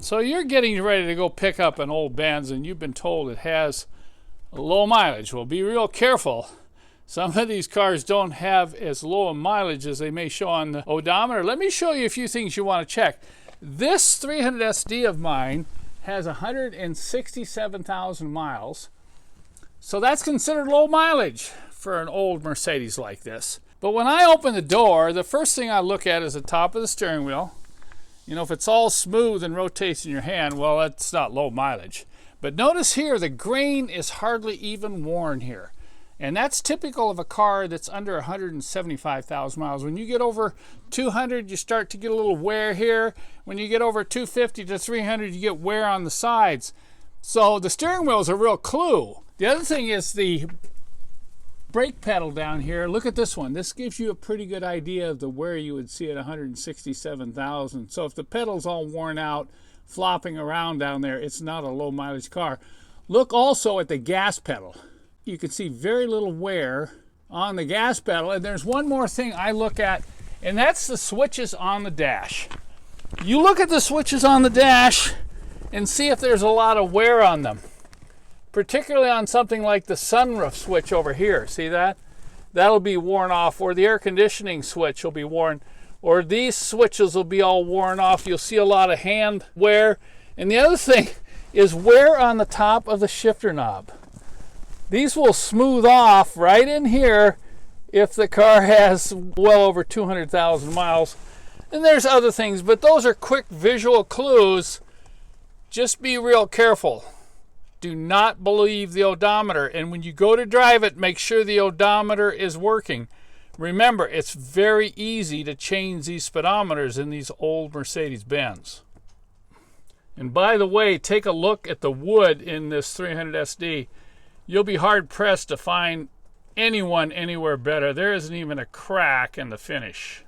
So you're getting ready to go pick up an old Benz and you've been told it has low mileage. Well, be real careful. Some of these cars don't have as low a mileage as they may show on the odometer. Let me show you a few things you want to check. This 300 SD of mine has 167,000 miles. So that's considered low mileage for an old Mercedes like this. But when I open the door, the first thing I look at is the top of the steering wheel. You know, if it's all smooth and rotates in your hand, well, that's not low mileage. But notice here, the grain is hardly even worn here. And that's typical of a car that's under 175,000 miles. When you get over 200, you start to get a little wear here. When you get over 250 to 300, you get wear on the sides. So the steering wheel is a real clue. The other thing is the brake pedal down here. Look at this one. This gives you a pretty good idea of the wear you would see at 167,000. So if the pedal's all worn out, flopping around down there, it's not a low mileage car. Look also at the gas pedal. You can see very little wear on the gas pedal. And there's one more thing I look at, and that's the switches on the dash. You look at the switches on the dash and see if there's a lot of wear on them. Particularly on something like the sunroof switch over here. See that? That'll be worn off, or the air conditioning switch will be worn, or these switches will be all worn off. You'll see a lot of hand wear. And the other thing is wear on the top of the shifter knob. These will smooth off right in here if the car has well over 200,000 miles. And there's other things, but those are quick visual clues. Just be real careful. Do not believe the odometer, and when you go to drive it, make sure the odometer is working. Remember, it's very easy to change these speedometers in these old Mercedes-Benz. And by the way, take a look at the wood in this 300 SD. You'll be hard-pressed to find anyone anywhere better. There isn't even a crack in the finish.